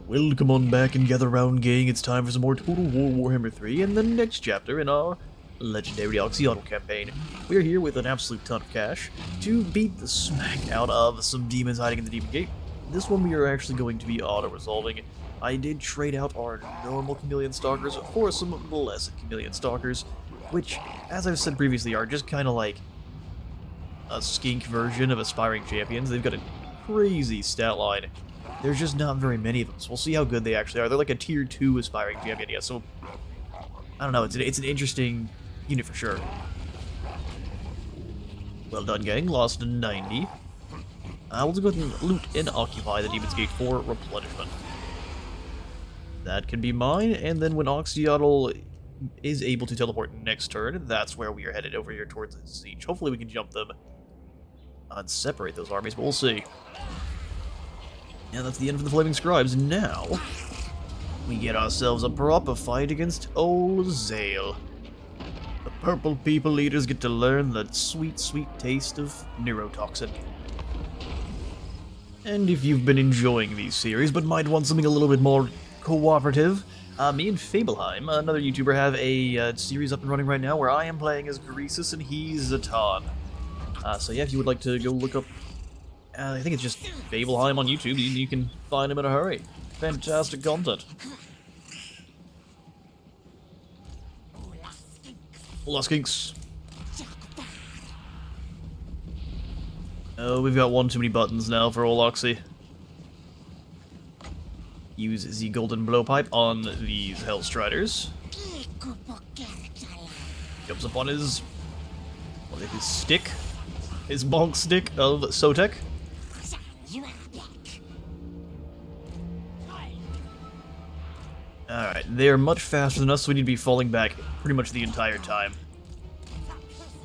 Welcome on back and gather round, gang. It's time for some more Total War Warhammer 3 and the next chapter in our legendary Oxyotl campaign. We're here with an absolute ton of cash to beat the smack out of some demons hiding in the Demon Gate. This one we are actually going to be auto-resolving. I did trade out our normal Chameleon Stalkers for some Blessed Chameleon Stalkers, which, as I've said previously, are just kind of like a skink version of Aspiring Champions. They've got a crazy stat line. There's just not very many of them, so we'll see how good they actually are. They're like a tier 2 Aspiring Champion, yeah, so I don't know, it's an interesting unit for sure. Well done, gang. Lost 90. We'll go ahead and loot and occupy the Demon's Gate for replenishment. That can be mine, and then when Oxyotl is able to teleport next turn, that's where we are headed over here towards the siege. Hopefully we can jump them and separate those armies, but we'll see. And that's the end for the Flaming Scribes. Now, we get ourselves a proper fight against old Zale. The Purple People Leaders get to learn the sweet, sweet taste of neurotoxin. And if you've been enjoying these series, but might want something a little bit more cooperative, me and Fableheim, another YouTuber, have a series up and running right now where I am playing as Greasus and he's Zatan. So yeah, if you would like to go look up, I think it's just Fableheim on YouTube, you can find him in a hurry. Fantastic content. Hola, skinks. Oh, we've got one too many buttons now for old Oxy. Use the golden blowpipe on these Hellstriders. Jumps up on his, what is it, his stick? His bonk stick of Sotek. Alright, they're much faster than us, so we need to be falling back pretty much the entire time,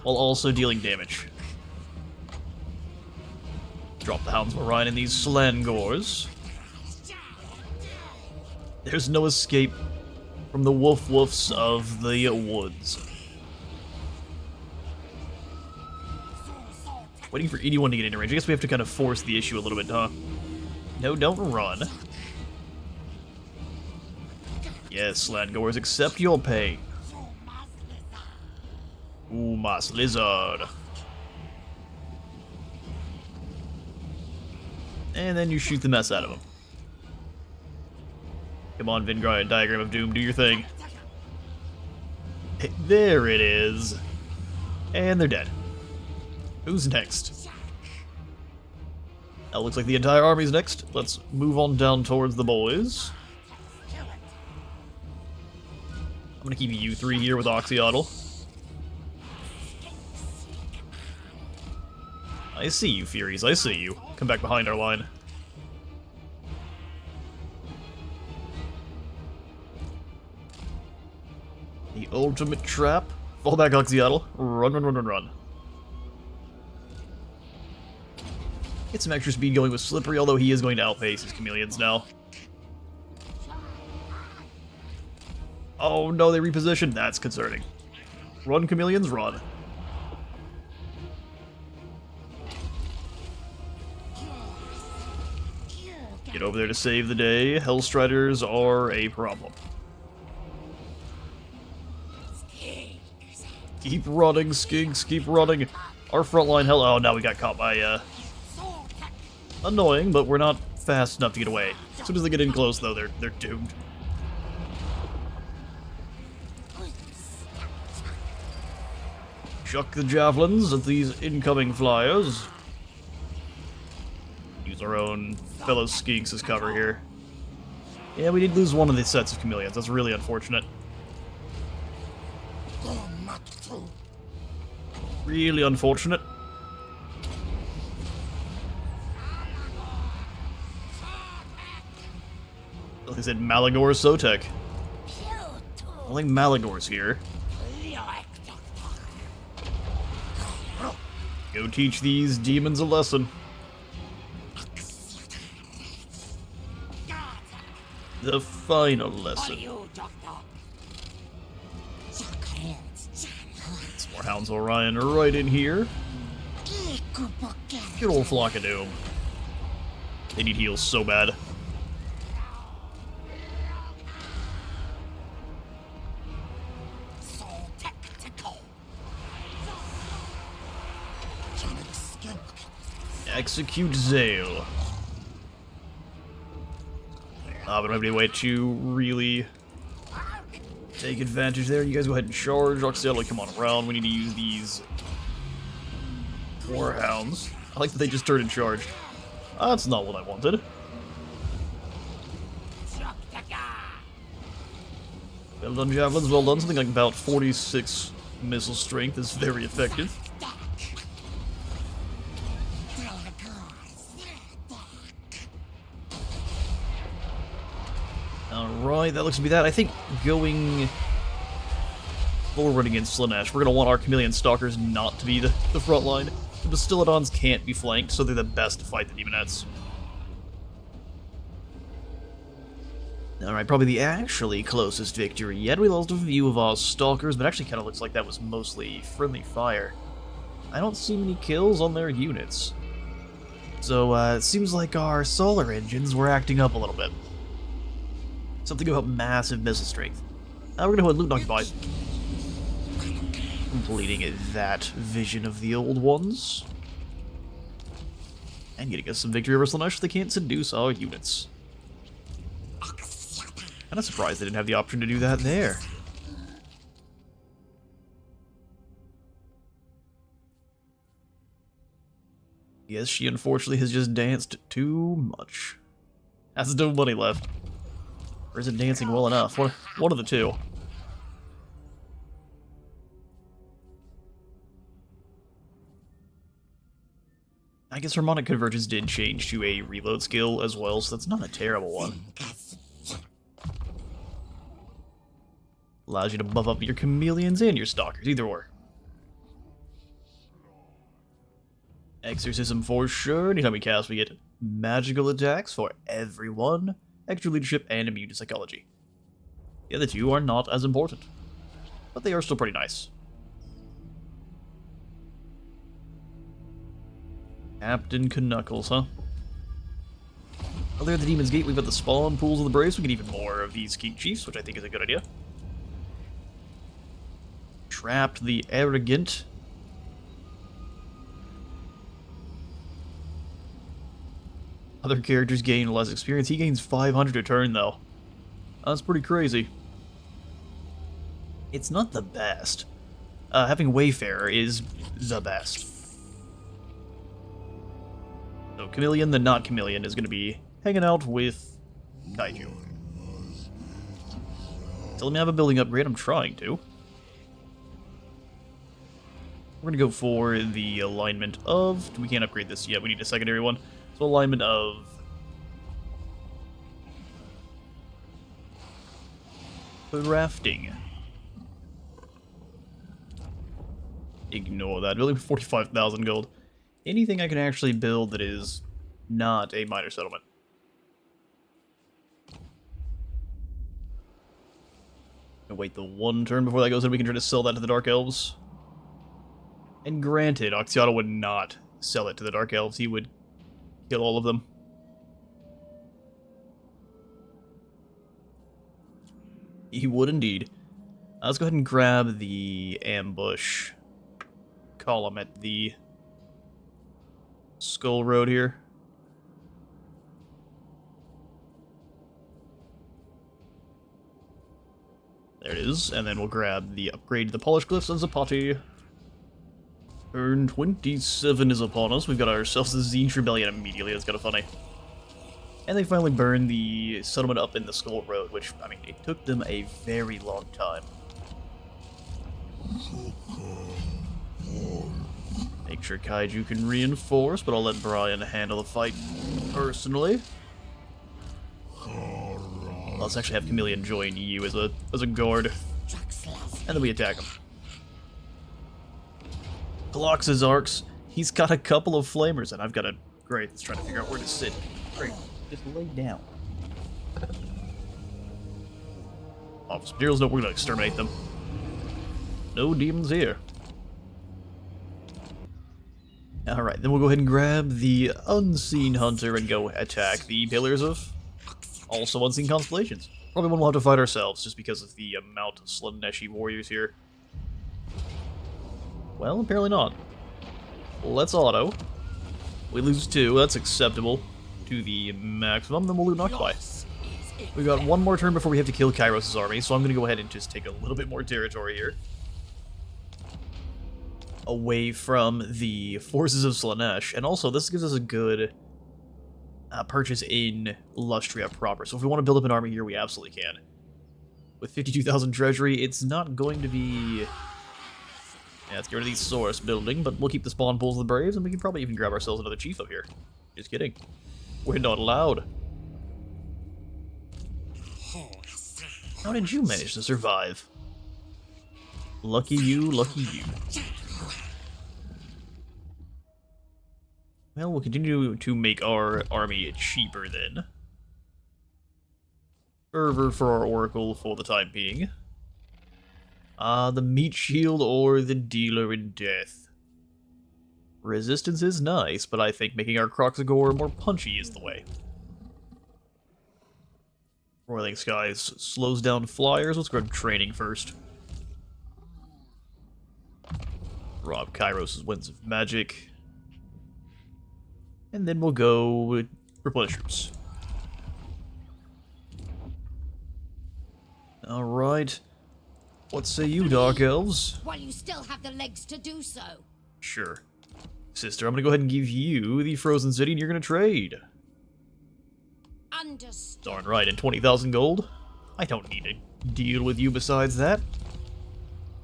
while also dealing damage. Drop the Hounds of Orion in these Slangors. There's no escape from the woof-woofs of the woods. Waiting for anyone to get into range. I guess we have to kind of force the issue a little bit, huh? No, don't run. Yes, Slangors, accept your pain. Ooh, Mas Lizard. And then you shoot the mess out of him. Come on, Vingrian, Diagram of Doom, do your thing. There it is. And they're dead. Who's next? That looks like the entire army's next. Let's move on down towards the boys. I'm gonna keep you three here with Oxyotl. I see you, Furies, I see you. Come back behind our line. The ultimate trap. Fall back, Oxyotl. Run, run, run, run, run. Get some extra speed going with Slippery, although he is going to outpace his chameleons now. Oh no, they repositioned. That's concerning. Run, chameleons, run. Get over there to save the day. Hellstriders are a problem. Keep running, skinks, keep running. Our frontline hell. Oh, now we got caught by, annoying, but we're not fast enough to get away. As soon as they get in close, though, they're doomed. Chuck the javelins at these incoming flyers. Use our own fellow skinks as cover here. Yeah, we did lose one of these sets of chameleons. That's really unfortunate. Really unfortunate. Like I said, Malagor Sotek. I think Malagor's here. Go teach these demons a lesson. The final lesson. Some more Hounds of Orion right in here. Good old Flock of Doom. They need heals so bad. Execute Zale. Ah, but I don't have any way to really take advantage there. You guys go ahead and charge. Oxyotl, come on around. We need to use these Warhounds. I like that they just turned and charged. That's not what I wanted. Well done, Javelins. Well done. Something like about 46 missile strength is very effective. Alright, that looks to be that. I think going forward against Slanesh, we're going to want our Chameleon Stalkers not to be the front line. The Bastillodons can't be flanked, so they're the best to fight the Demonettes. Alright, probably the actually closest victory yet. We lost a few of our Stalkers, but actually kind of looks like that was mostly friendly fire. I don't see many kills on their units. So, it seems like our solar engines were acting up a little bit. Something about massive missile strength. We're gonna go ahead and loot and occupy. Completing that vision of the old ones. And getting us some victory over Slanesh. They can't seduce our units. I'm not surprised they didn't have the option to do that there. Yes, she unfortunately has just danced too much. Has no money left. Or is it dancing well enough? One of the two. I guess Harmonic Convergence did change to a reload skill as well, so that's not a terrible one. Allows you to buff up your chameleons and your stalkers, either or. Exorcism for sure. Anytime we cast, we get magical attacks for everyone. Extra leadership and immune to psychology. The other two are not as important, but they are still pretty nice. Captain Knuckles, huh? Oh, there at the Demon's Gate, we've got the spawn pools of the Braves. We get even more of these King Chiefs, which I think is a good idea. Trapped the Arrogant. Other characters gain less experience. He gains 500 a turn, though. That's pretty crazy. It's not the best. Having Wayfarer is the best. So Chameleon, the not Chameleon, is going to be hanging out with Kaiju. So let me have a building upgrade. I'm trying to. We're going to go for the alignment of... We can't upgrade this yet. We need a secondary one. So alignment of... crafting. Ignore that. Building for 45,000 gold. Anything I can actually build that is not a minor settlement. Wait the one turn before that goes in. We can try to sell that to the Dark Elves. And granted, Oxyotl would not sell it to the Dark Elves. He would kill all of them. He would indeed. Let's go ahead and grab the ambush column at the Skull Road here. There it is, and then we'll grab the upgrade to the Polished Glyphs and Zapati. Turn 27 is upon us. We've got ourselves the Zinj Rebellion immediately. That's kind of funny. And they finally burned the settlement up in the Skull Road, which, I mean, it took them a very long time. Make sure Kaiju can reinforce, but I'll let Brian handle the fight personally. Let's actually have Chameleon join you as a guard. And then we attack him. Clox's arcs. He's got a couple of flamers, and I've got a... Great, let's try to figure out where to sit. Great, just lay down. Officer Deals, no, we're gonna exterminate them. No demons here. Alright, then we'll go ahead and grab the Unseen Hunter and go attack the Pillars of also Unseen Constellations. Probably one we'll have to fight ourselves, just because of the amount of Slaneshi warriors here. Well, apparently not. Let's auto. We lose 2, that's acceptable. To the maximum, then we'll loot an Octopi. We got one more turn before we have to kill Kairos' army, so I'm going to go ahead and just take a little bit more territory here. Away from the forces of Slaanesh, and also this gives us a good purchase in Lustria proper. So if we want to build up an army here, we absolutely can. With 52,000 treasury, it's not going to be... Yeah, let's get rid of the source building, but we'll keep the spawn pools of the Braves, and we can probably even grab ourselves another chief up here. Just kidding. We're not allowed. How did you manage to survive? Lucky you, lucky you. Well, we'll continue to make our army cheaper then. Fervor for our Oracle for the time being. The Meat Shield or the Dealer in Death. Resistance is nice, but I think making our Croxagore more punchy is the way. Roiling Skies slows down flyers. Let's go to training first. Rob Kairos' Winds of Magic. And then we'll go with replenish troops. Alright. What say you, Dark Elves? While you still have the legs to do so. Sure. Sister, I'm gonna go ahead and give you the Frozen City and you're gonna trade. Understood. Darn right, and 20,000 gold? I don't need to deal with you besides that.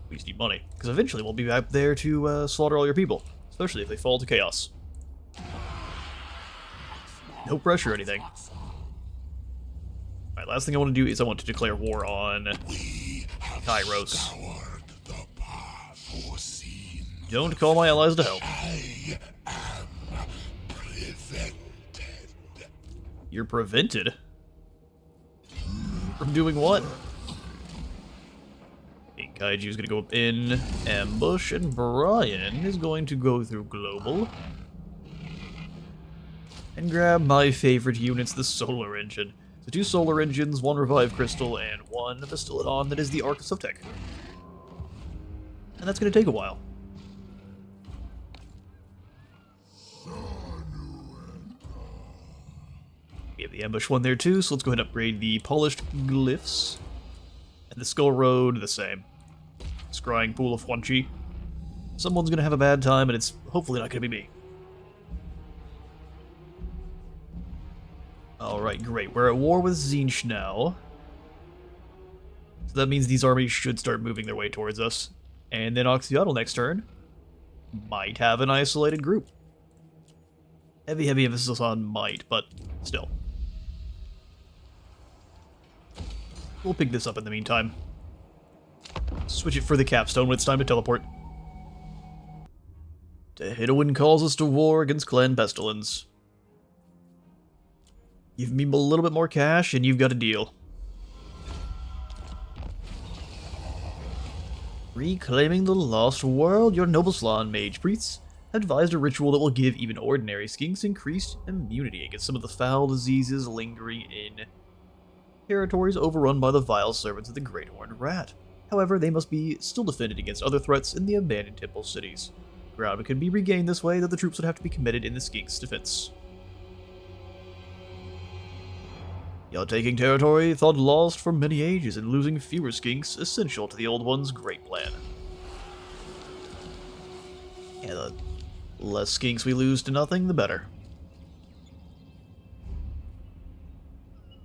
We just need money, because eventually we'll be back there to slaughter all your people, especially if they fall to chaos. No pressure or anything. Alright, last thing I want to do is I want to declare war on Kairos. Don't call my allies to help. I am prevented. You're prevented? From doing what? Okay, Kaiju's gonna go in ambush, and Brian is going to go through global. And grab my favorite units, the Solar Engine. So 2 Solar Engines, 1 Revive Crystal, and 1 Bastillodon that is the Arcus of Tech. And that's gonna take a while. We have the ambush one there too, so let's go ahead and upgrade the polished glyphs. And the Skull Road, the same. Scrying Pool of Huanchi. Someone's gonna have a bad time, and it's hopefully not gonna be me. Alright, great. We're at war with Tzeentch now. So that means these armies should start moving their way towards us. And then Oxyotl next turn might have an isolated group. Heavy emphasis on might, but still. We'll pick this up in the meantime. Switch it for the capstone when it's time to teleport. Tehidowin calls us to war against Clan Pestilence. Give me a little bit more cash and you've got a deal. Reclaiming the Lost World, your noble Slan mage priests have devised a ritual that will give even ordinary skinks increased immunity against some of the foul diseases lingering in territories overrun by the vile servants of the Great Horned Rat. However, they must be still defended against other threats in the abandoned temple cities. Ground can be regained this way, though the troops would have to be committed in the skinks' defense. You're taking territory thought lost for many ages and losing fewer skinks essential to the old one's great plan. Yeah, the less skinks we lose to nothing, the better.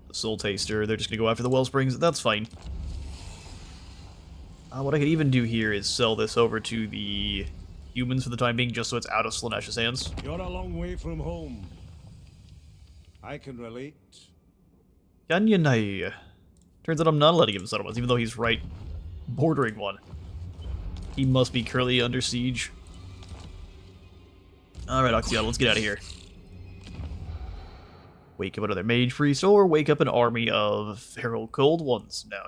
The Soul Taster, they're just gonna go after the Wellsprings, that's fine. What I could even do here is sell this over to the humans for the time being, just so it's out of Slaanesh's hands. You're a long way from home. I can relate. Can you now? Turns out I'm not letting him settlements, even though he's right bordering one. He must be currently under siege. Alright, Oxyotl, let's get out of here. Wake up another mage priest, or wake up an army of feral cold ones. No.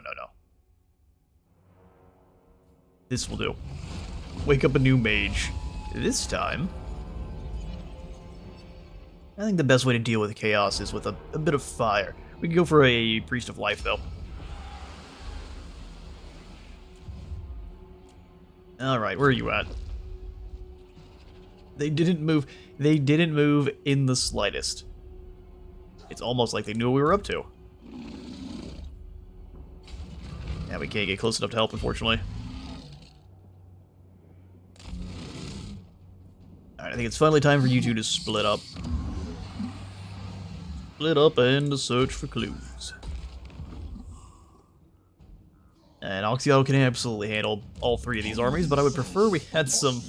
This will do. Wake up a new mage. This time, I think the best way to deal with chaos is with a bit of fire. We can go for a Priest of Life, though. Alright, where are you at? They didn't move. They didn't move in the slightest. It's almost like they knew what we were up to. Yeah, we can't get close enough to help, unfortunately. Alright, I think it's finally time for you two to split up. Split up and search for clues. And Oxyotl can absolutely handle all three of these armies, but I would prefer we had some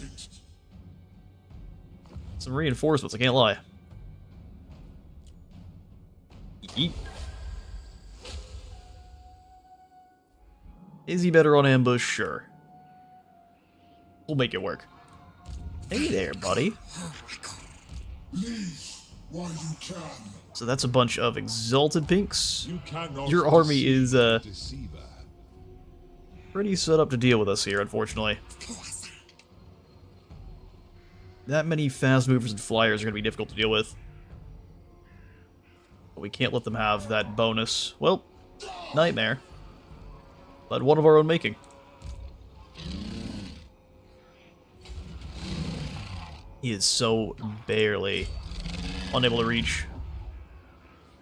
reinforcements, I can't lie. Yeet. Is he better on ambush? Sure. We'll make it work. Hey there, buddy. While you can. So that's a bunch of exalted pinks. You cannot Your army is deceiver. pretty set up to deal with us here, unfortunately. That many fast movers and flyers are going to be difficult to deal with. But we can't let them have that bonus. Well, nightmare. But one of our own making. He is so barely unable to reach.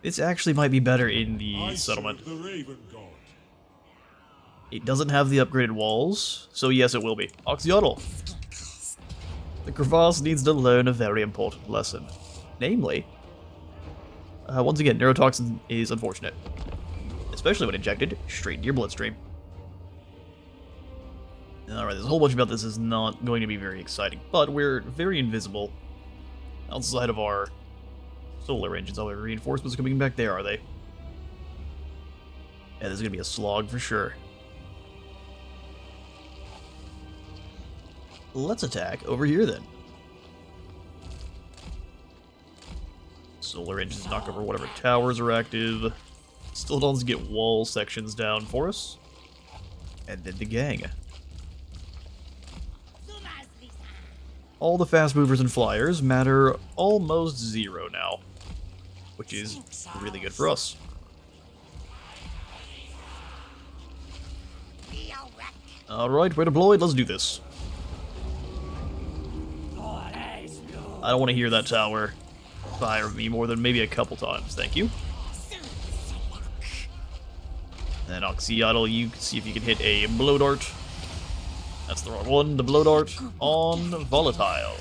This actually might be better in the settlement. The Raven God. It doesn't have the upgraded walls, so yes, it will be. Oxyotl. The Crevasse needs to learn a very important lesson. Namely, once again, neurotoxin is unfortunate. Especially when injected straight into your bloodstream. Alright, there's a whole bunch about this is not going to be very exciting, but we're very invisible outside of our solar engines. All our reinforcements coming back there, are they? Yeah, this is going to be a slog for sure. Let's attack over here then. Solar engines knock over whatever towers are active. Still doesn't get wall sections down for us. And then the gang. All the fast movers and flyers matter almost zero now, which is really good for us. Alright, we're deployed, let's do this. I don't want to hear that tower fire at me more than maybe a couple times, thank you. And Oxyotl, you can see if you can hit a blow dart. That's the wrong one, the blow dart on Volatile.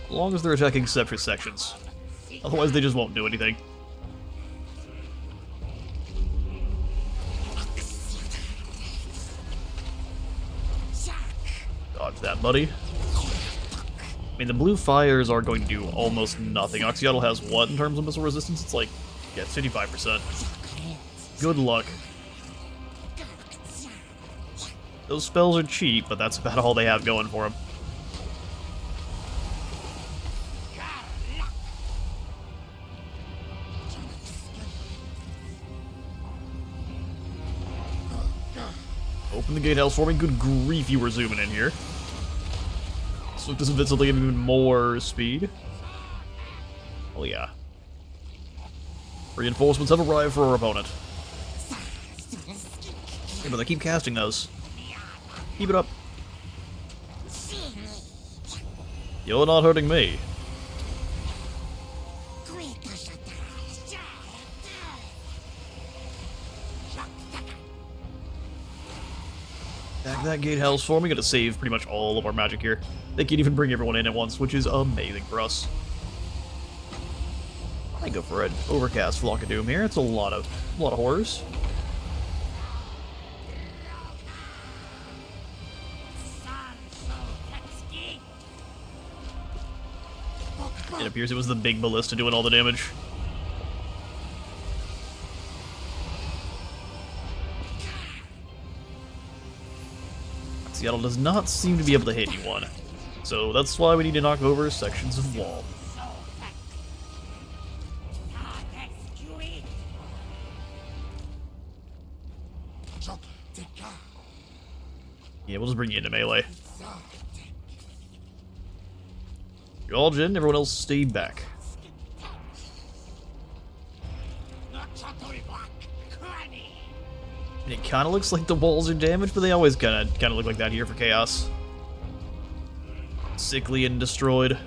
As long as they're attacking separate sections. Otherwise they just won't do anything. Dodge that, buddy. I mean, the blue fires are going to do almost nothing. Oxyotl has what in terms of missile resistance? It's like, yeah, 55%. Good luck. Those spells are cheap, but that's about all they have going for them. Open the gatehouse for me. Good grief, you were zooming in here. So does invincible give even more speed? Oh yeah. Reinforcements have arrived for our opponent. Hey, but they keep casting those. Keep it up. You're not hurting me. Attack that gatehouse for me. Gonna save pretty much all of our magic here. They can even bring everyone in at once, which is amazing for us. I go for an overcast flock of doom here. It's a lot of horrors. It appears it was the big ballista doing all the damage. Seattle does not seem to be able to hit anyone, so that's why we need to knock over sections of wall. Yeah, we'll just bring you into melee. You're all Jin, everyone else stay back. It kind of looks like the walls are damaged, but they always kind of look like that here for Chaos. Sickly and destroyed.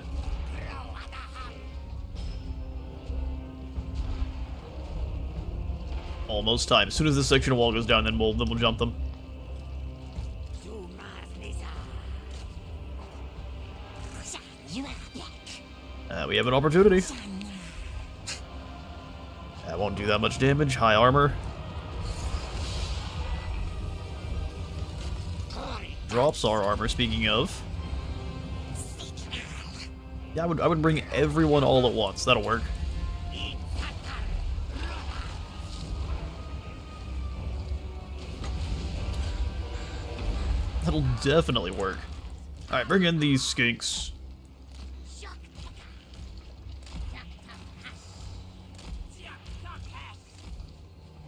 Almost time. As soon as this section of wall goes down, then we'll jump them. We have an opportunity. That won't do that much damage. High armor. Drops our armor, speaking of. Yeah, I would bring everyone all at once. That'll work. That'll definitely work. Alright, bring in these skinks.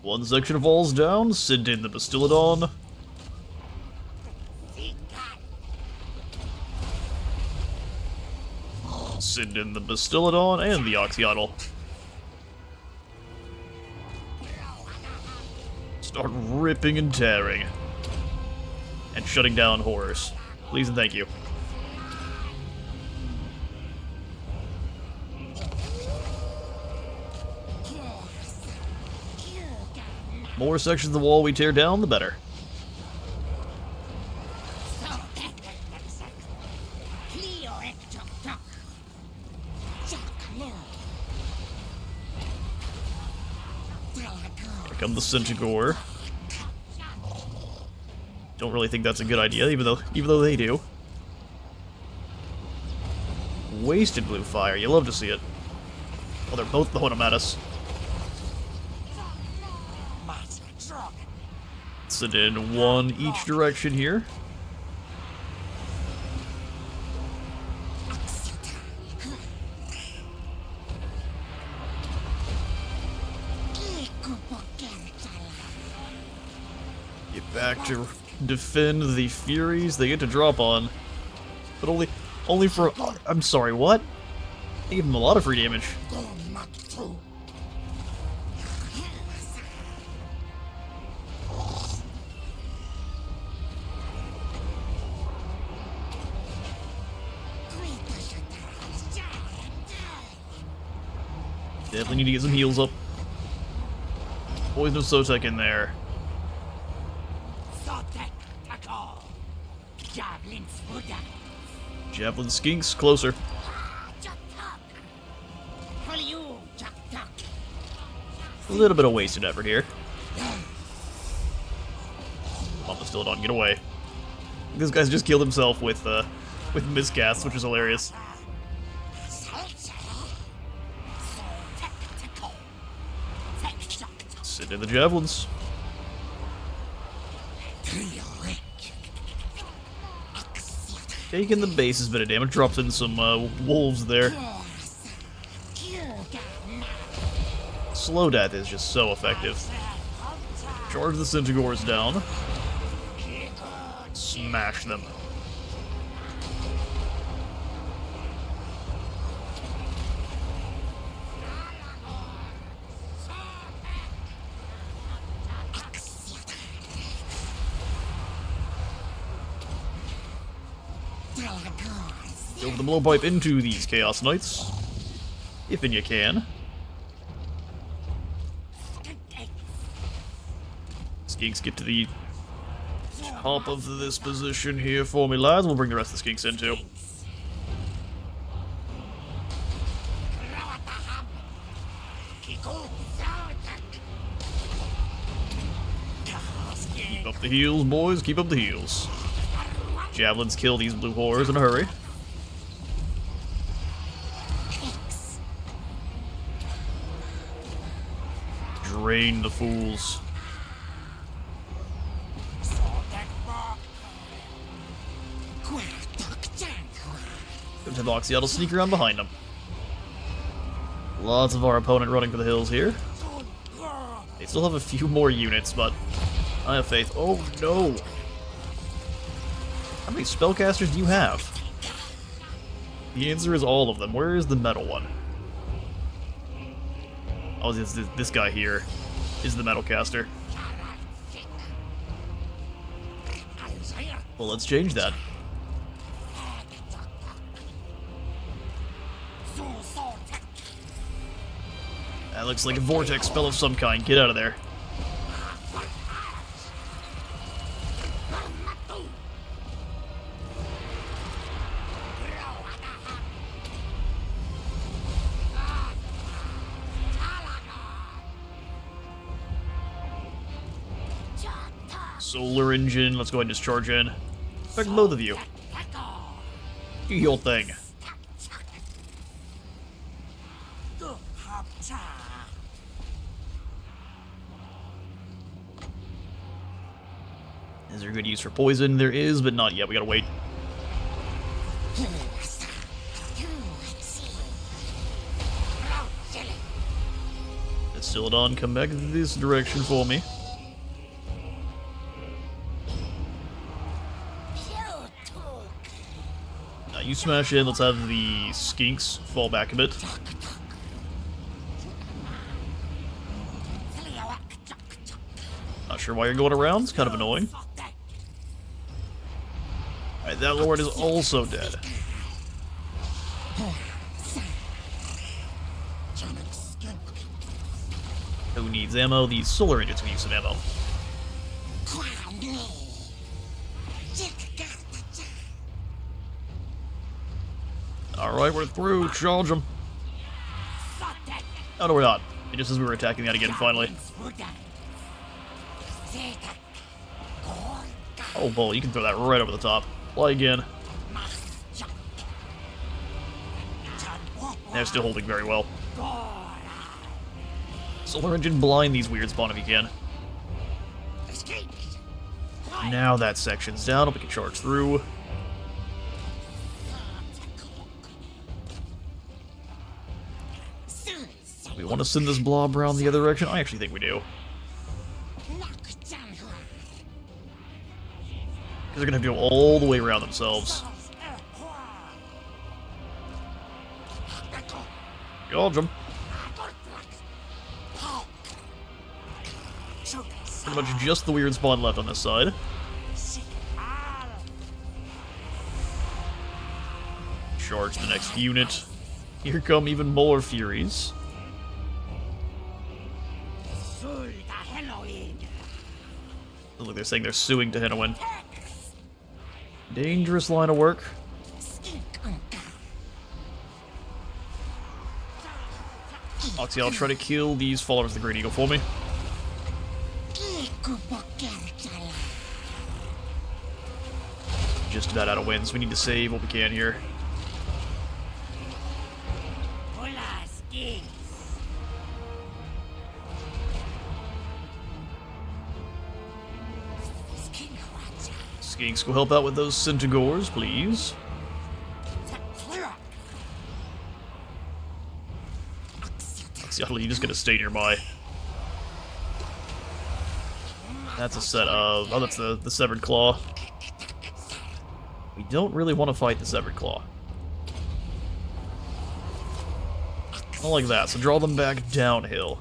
One section of walls down, send in the Bastillodon. Send in the Bastillodon and the Oxyotl. Start ripping and tearing. And shutting down horrors. Please and thank you. More sections of the wall we tear down, the better. Here come the Centaur. Don't really think that's a good idea, even though they do. Wasted blue fire, you love to see it. Oh, they're both throwing them at us. Send in one each direction here. Get back to defend the Furies. They get to drop on, but only for. I'm sorry, what? They give them a lot of free damage. Definitely need to get some heals up. Poison of Sotek in there. Javelin skinks closer. A little bit of wasted effort here. Mama still don't get away. This guy's just killed himself with miscasts, which is hilarious. Sit in the javelins. Taking the base's bit of damage, drops in some wolves there. Slow death is just so effective. Charge the Centaurs down. Smash them. Go with the blowpipe into these Chaos Knights, if and you can. Skinks get to the top of this position here for me, lads. We'll bring the rest of the skinks in too. Keep up the heals, boys. Keep up the heals. Javelins kill these blue horrors in a hurry. Drain the fools. Go to the Oxyotl, sneak around behind them. Lots of our opponent running for the hills here. They still have a few more units, but I have faith. Oh no! How many spellcasters do you have? The answer is all of them. Where is the metal one? Oh, this guy here is the metal caster. Well, let's change that. That looks like a vortex spell of some kind. Get out of there. Solar engine, let's go ahead and discharge in. Affect both of you. Do your thing. Is there good use for poison? There is, but not yet. We gotta wait. Consolidating, come back this direction for me. Now you smash in. Let's have the skinks fall back a bit. Not sure why you're going around. It's kind of annoying. Alright, that lord is also dead. Who needs ammo? These solar engines can use some ammo. Alright, we're through. Charge them. Oh, no, we're not. It just as we were attacking that again, finally. Oh, bull, you can throw that right over the top. Fly again. They're still holding very well. Solar engine, blind these weird spawn if you can. Now that section's down, we can charge through. We want to send this blob around the other direction? I actually think we do. They're gonna have to go all the way around themselves. Dodge them. Pretty much just the weird spawn left on this side. Charge the next unit. Here come even more Furies. Look, they're saying they're suing to Henowen. Dangerous line of work. Oxyotl, try to kill these followers of the Great Eagle for me. Just about out of wins. We need to save what we can here. Skinks will help out with those Centigores, please. Oxyotl, you're just gonna stay nearby. That's a set of... oh, that's the Severed Claw. We don't really want to fight the Severed Claw. Not like that, so draw them back downhill.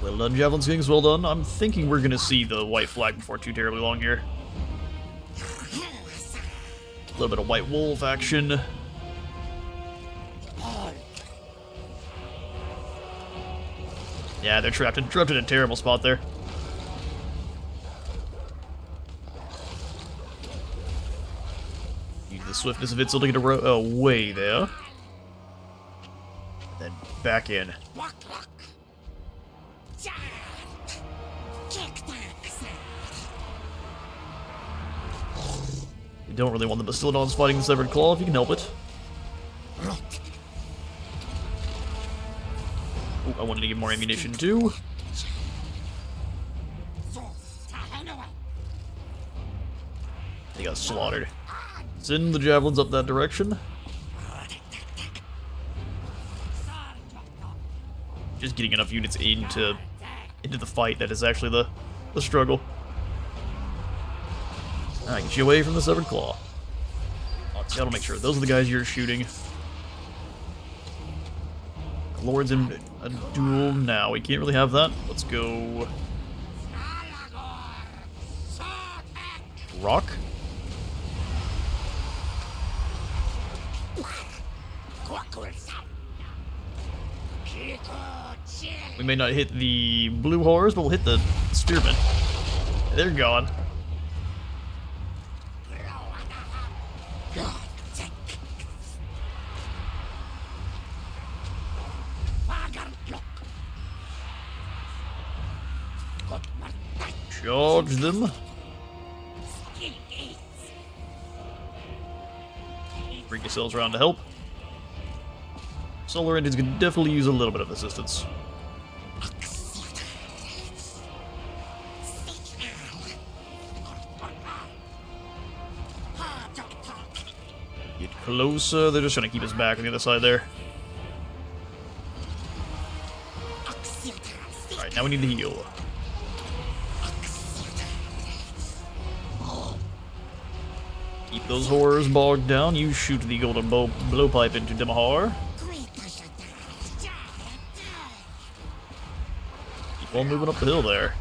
Well done, Javelin Skinks, well done. I'm thinking we're gonna see the white flag before too terribly long here. A little bit of white wolf action. Yeah, they're trapped in a terrible spot there. Use the swiftness of Itzel to get away there. Then back in. We don't really want the Bastillodons fighting the Severed Claw if you can help it. Oh, I wanted to get more ammunition too. They got slaughtered. Send the javelins up that direction. Just getting enough units into the fight that is actually the struggle. Alright, get you away from the Severed Claw. Oxyotl, make sure those are the guys you're shooting. Lord's in a duel now. We can't really have that. Let's go. Rock. We may not hit the blue horrors, but we'll hit the spearmen. They're gone. Charge them. Bring yourselves around to help. Solar Indians can definitely use a little bit of assistance. Get closer. They're just trying to keep us back on the other side there. Alright, now we need to heal. Keep those horrors bogged down. You shoot the golden blowpipe into Demahar. Keep on moving up the hill there.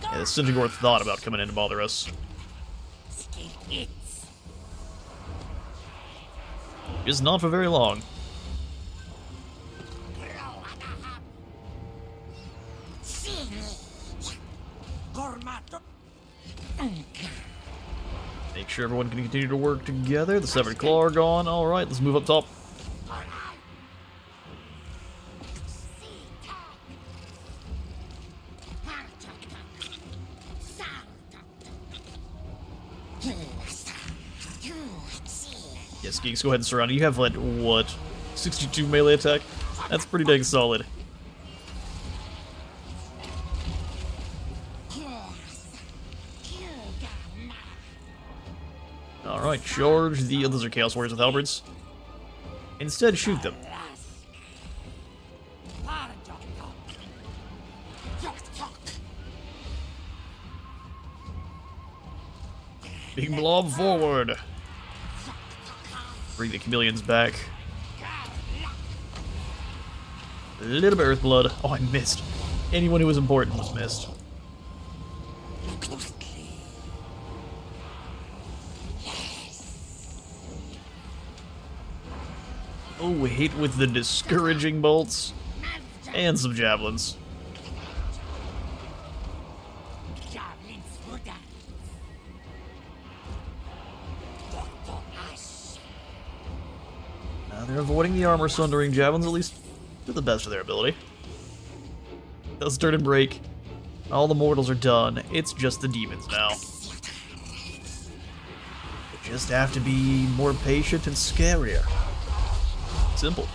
Yeah, the Synthagore thought about coming in to bother us. Just not for very long. Make sure everyone can continue to work together. The Severed Claw are gone. Alright, let's move up top. Yes, Geeks, go ahead and surround it. You have, like, what? 62 melee attack? That's pretty dang solid. Alright, charge the... those are Chaos Warriors with halberds. Instead, shoot them. Big blob forward. Bring the chameleons back. A little bit of Earthblood. Oh, I missed. Anyone who was important was missed. Oh, hit with the discouraging bolts. And some javelins. They're avoiding the armor sundering javelins, at least to the best of their ability. Does turn and break. All the mortals are done. It's just the demons now. They just have to be more patient and scarier. Simple.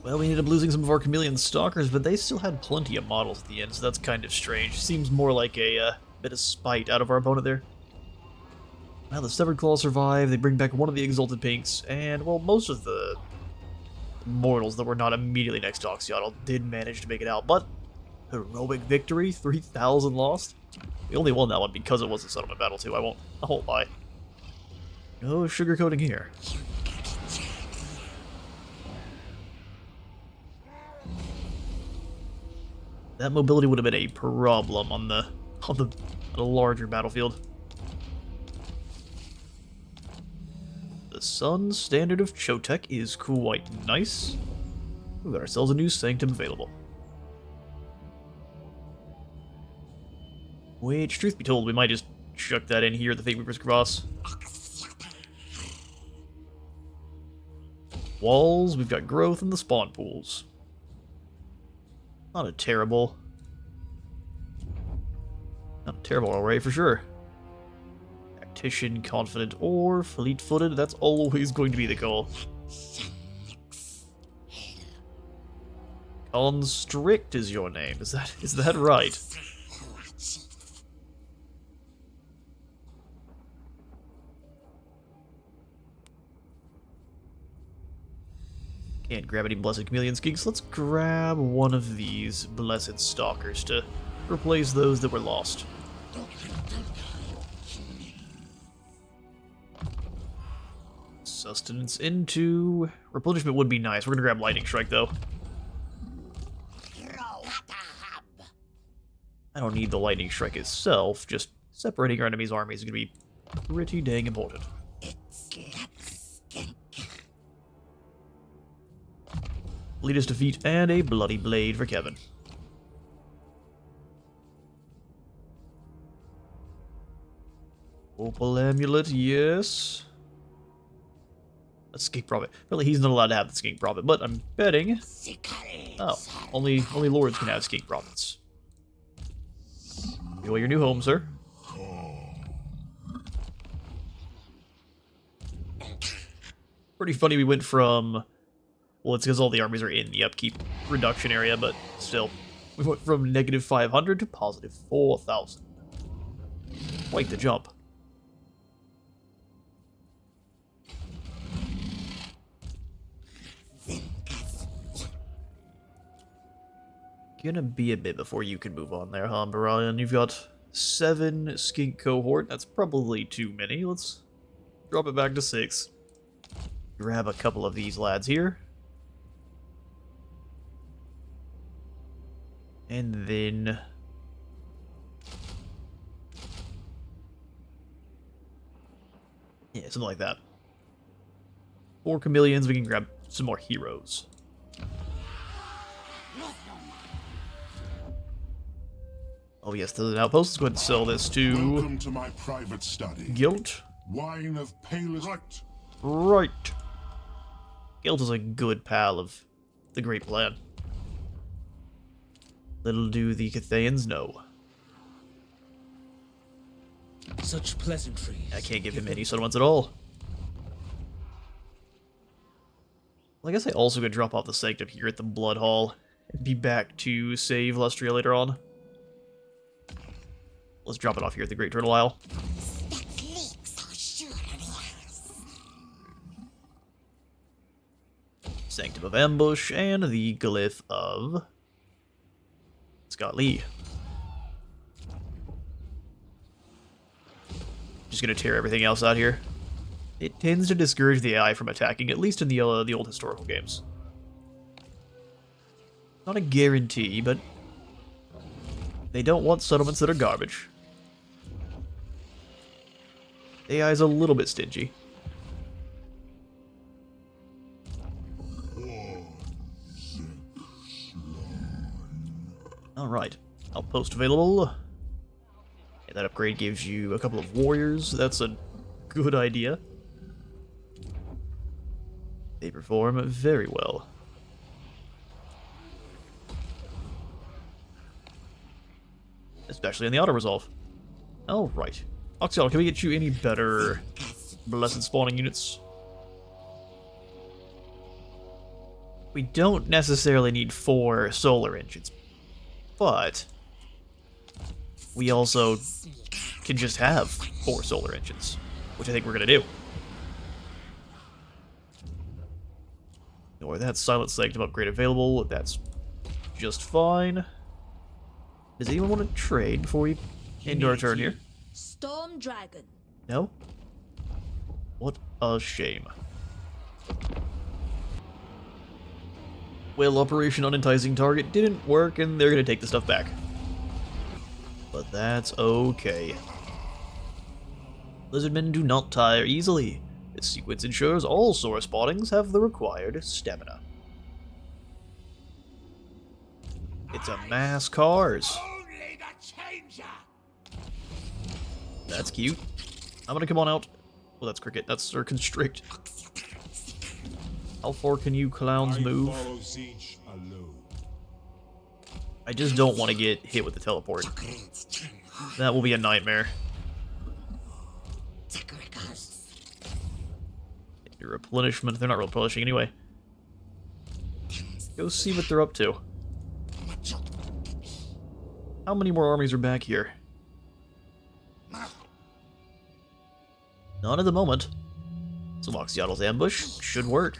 Well, we ended up losing some of our chameleon stalkers, but they still had plenty of models at the end, so that's kind of strange. Seems more like a bit of spite out of our opponent there. Well, the Severed Claw survive, they bring back one of the Exalted Pinks, and, well, most of the mortals that were not immediately next to Oxyotl did manage to make it out, but heroic victory, 3,000 lost. We only won that one because it was a settlement battle, too, I won't lie. No sugarcoating here. That mobility would have been a problem on the larger battlefield. The Sun Standard of Chotek is quite nice. We've got ourselves a new Sanctum available. Which, truth be told, we might just chuck that in here at the Fateweaver's Crevasse. Walls, we've got growth in the spawn pools. Not a terrible array for sure. Tactician, confident, or fleet-footed, that's always going to be the goal. Constrict is your name, is that right? Can't grab any Blessed Chameleon Skinks. Let's grab one of these Blessed Stalkers to replace those that were lost. Sustenance into... Replenishment would be nice. We're gonna grab Lightning Strike, though. I don't need the Lightning Strike itself, just separating our enemy's armies is gonna be pretty dang important. Lead us defeat and a Bloody Blade for Kevin. Opal Amulet, yes. A Skink Prophet. Really, he's not allowed to have the Skink Prophet, but I'm betting... Oh, only Lords can have Skink Prophets. Enjoy your new home, sir. Pretty funny we went from... Well, it's because all the armies are in the upkeep reduction area, but still. We went from negative 500 to positive 4,000. Quite the jump. Gonna be a bit before you can move on there, huh, Brian? You've got 7 skink cohort. That's probably too many. Let's drop it back to 6. Grab a couple of these lads here. And then... yeah, something like that. 4 chameleons, we can grab some more heroes. Oh yes, there's an outpost. Let's go ahead and sell this to... Welcome to my private study. Guilt. Wine of palest... Right. Right. Guilt is a good pal of the Great Plan. Little do the Cathayans know. Such pleasantries. I can't give him any settlements at all. Well, I guess I also could drop off the Sanctum here at the Blood Hall and be back to save Lustria later on. Let's drop it off here at the Great Turtle Isle. Sanctum of Ambush and the Glyph of Scott Lee. Just gonna tear everything else out here. It tends to discourage the AI from attacking, at least in the old historical games. Not a guarantee, but they don't want settlements that are garbage. AI is a little bit stingy. Alright, outpost available. Yeah, that upgrade gives you a couple of warriors. That's a good idea. They perform very well. Especially in the auto-resolve. Alright. Oxyotl, can we get you any better blessed spawning units? We don't necessarily need 4 solar engines, but we also can just have 4 solar engines, which I think we're going to do. Or that's Silent Sanctum upgrade available, that's just fine. Does anyone want to trade before we end our turn here? Storm Dragon. No? What a shame. Well, Operation Unenticing Target didn't work, and they're gonna take the stuff back. But that's okay. Lizardmen do not tire easily. This sequence ensures all Sora spawnings have the required stamina. It's a mass cars. Only the changer. That's cute. I'm gonna come on out. Well, that's Cricket. That's or Constrict. How far can you clowns move? Follow Siege alone. I just don't want to get hit with the teleport. That will be a nightmare. Your replenishment. They're not replenishing anyway. Go see what they're up to. How many more armies are back here? None at the moment. So Oxyotl's ambush should work.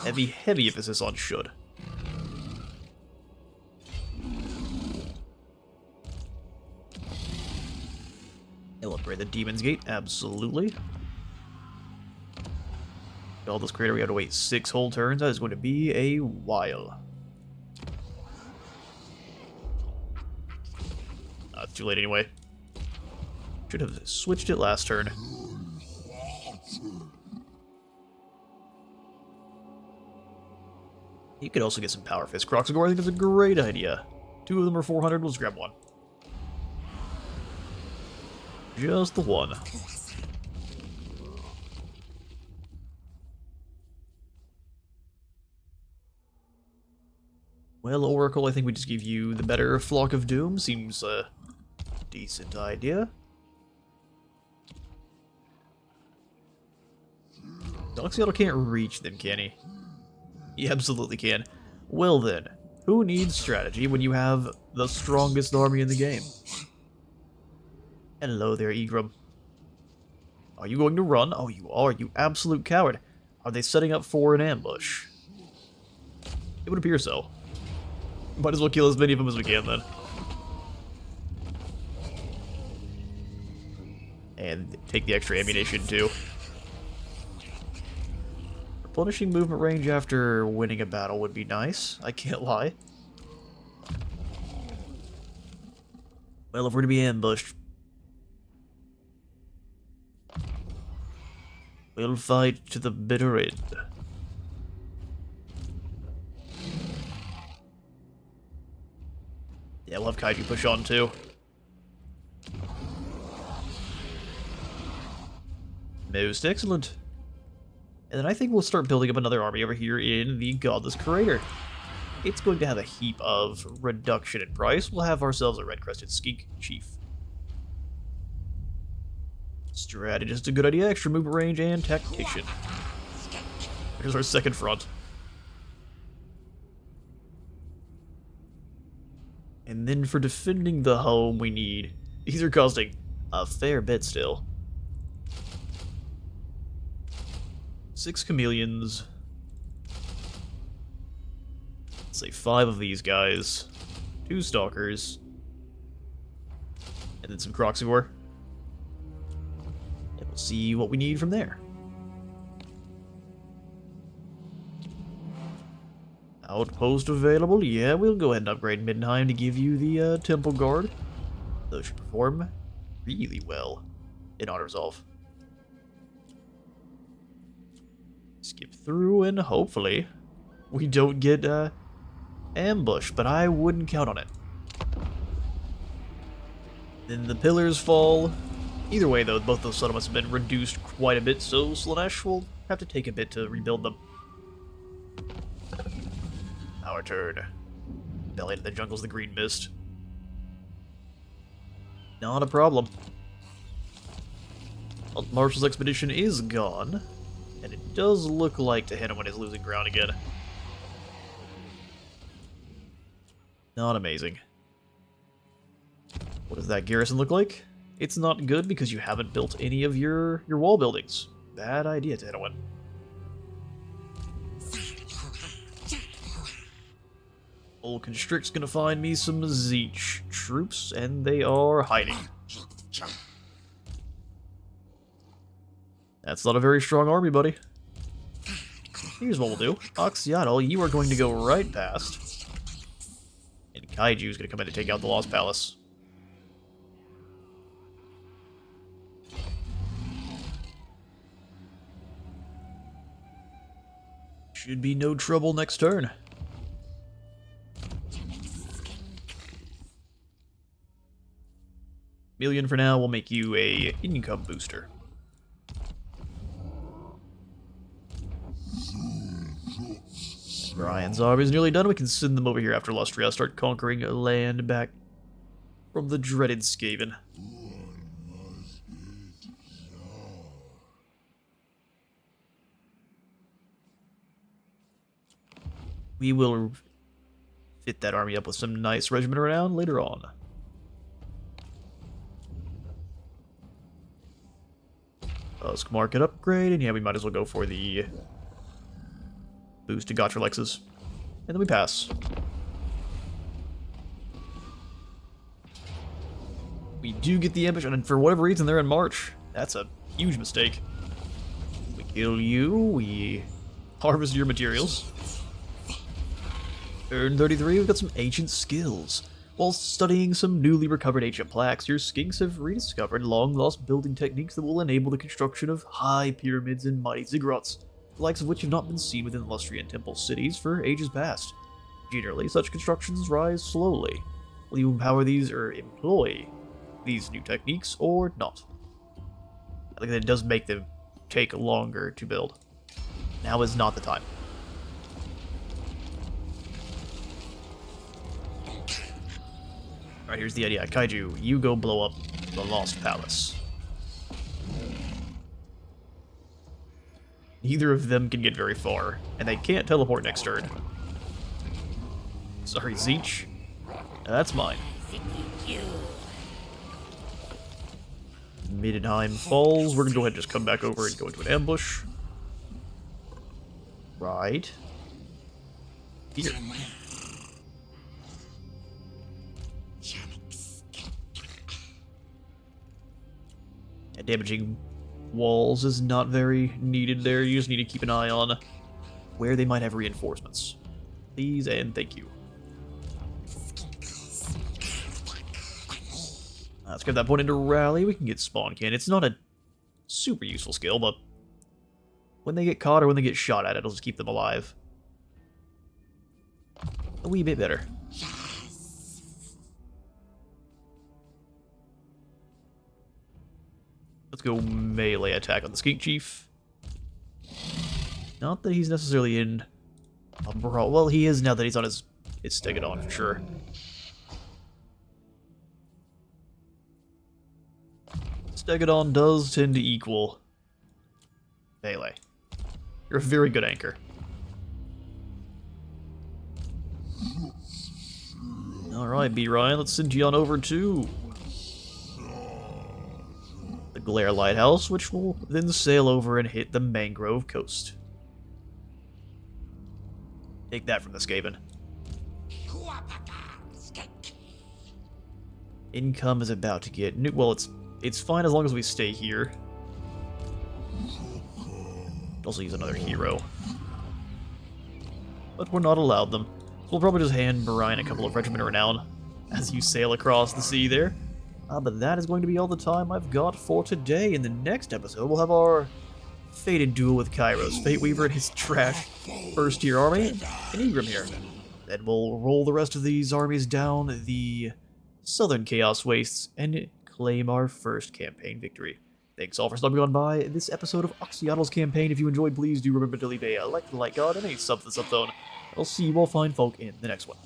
Heavy emphasis on should. I'll upgrade the Demon's Gate, absolutely. All this crater, we have to wait 6 whole turns. That is going to be a while. It's too late anyway. Should have switched it last turn. You could also get some Power Fist Croxagore. I think that's a great idea. 2 of them are 400. Let's grab one. Just the one. Well, Oracle, I think we just give you the better Flock of Doom. Seems a decent idea. Oxyotl can't reach them, can he? He absolutely can. Well then, who needs strategy when you have the strongest army in the game? Hello there, Egram. Are you going to run? Oh, you are, you absolute coward. Are they setting up for an ambush? It would appear so. Might as well kill as many of them as we can, then. And take the extra ammunition, too. Replenishing movement range after winning a battle would be nice. I can't lie. Well, if we're to be ambushed, we'll fight to the bitter end. Yeah, we'll have Kaiju push on too. Most excellent. And then I think we'll start building up another army over here in the Godless Crater. It's going to have a heap of reduction in price. We'll have ourselves a red-crested skink chief. Strategist, a good idea. Extra movement range and tactician. Here's our second front. And then for defending the home, we need... These are costing a fair bit still. 6 chameleons. Let's say 5 of these guys. 2 stalkers. And then some Croxagore. And we'll see what we need from there. Outpost available. Yeah, we'll go ahead and upgrade Middenheim to give you the Temple Guard. Those should perform really well in auto-resolve. Skip through and hopefully we don't get ambushed, but I wouldn't count on it. Then the pillars fall. Either way, though, both those settlements have been reduced quite a bit, so Slaanesh will have to take a bit to rebuild them. Our turn. Belly into the jungle's the green mist. Not a problem. Well, Marshall's expedition is gone, and it does look like Tehennawin is losing ground again. Not amazing. What does that garrison look like? It's not good because you haven't built any of your wall buildings. Bad idea, Tehennawin. Old Constrict's gonna find me some Zeech troops, and they are hiding. That's not a very strong army, buddy. Here's what we'll do. Oxyotl, you are going to go right past. And Kaiju's gonna come in to take out the Lost Palace. Should be no trouble next turn. Million for now, we'll make you a income booster. Brian's army is nearly done. We can send them over here after Lustria, start conquering land back from the dreaded Skaven. We will fit that army up with some nice regiment around later on. Husk market upgrade, and yeah, we might as well go for the boost to Gotcha Lexes. And then we pass. We do get the ambush, and for whatever reason they're in March. That's a huge mistake. We kill you, we harvest your materials. Turn 33, we've got some ancient skills. While studying some newly recovered ancient plaques, your skinks have rediscovered long-lost building techniques that will enable the construction of high pyramids and mighty ziggurats, the likes of which have not been seen within Lustrian temple cities for ages past. Generally, such constructions rise slowly. Will you empower these or employ these new techniques or not? I think that it does make them take longer to build. Now is not the time. Alright, here's the idea. Kaiju, you go blow up the Lost Palace. Neither of them can get very far, and they can't teleport next turn. Sorry, Zeech. That's mine. Middenheim falls. We're gonna go ahead and just come back over and go into an ambush. Right. Here. Yeah, damaging walls is not very needed there. You just need to keep an eye on where they might have reinforcements. Please and thank you. Let's get that point into rally. We can get spawn cannon. It's not a super useful skill, but when they get caught or when they get shot at, it'll just keep them alive. A wee bit better. Let's go melee attack on the Skink Chief. Not that he's necessarily in a brawl. Well, he is now that he's on his Stegodon for sure. Stegodon does tend to equal melee. You're a very good anchor. Alright, B. Ryan, let's send you on over to the Glare Lighthouse, which will then sail over and hit the Mangrove Coast. Take that from the Skaven. Income is about to get new. Well, it's fine as long as we stay here. Also use another hero. But we're not allowed them. So we'll probably just hand Brian a couple of Regiment of Renown as you sail across the sea there. But that is going to be all the time I've got for today. In the next episode, we'll have our fated duel with Kairos, Fateweaver and his trash first-tier army, and Ingram here. Then we'll roll the rest of these armies down the Southern Chaos Wastes and claim our first campaign victory. Thanks all for stopping on by this episode of Oxyotl's campaign. If you enjoyed, please do remember to leave a like for the like god and a sub for the sub zone. I'll see you all fine folk in the next one.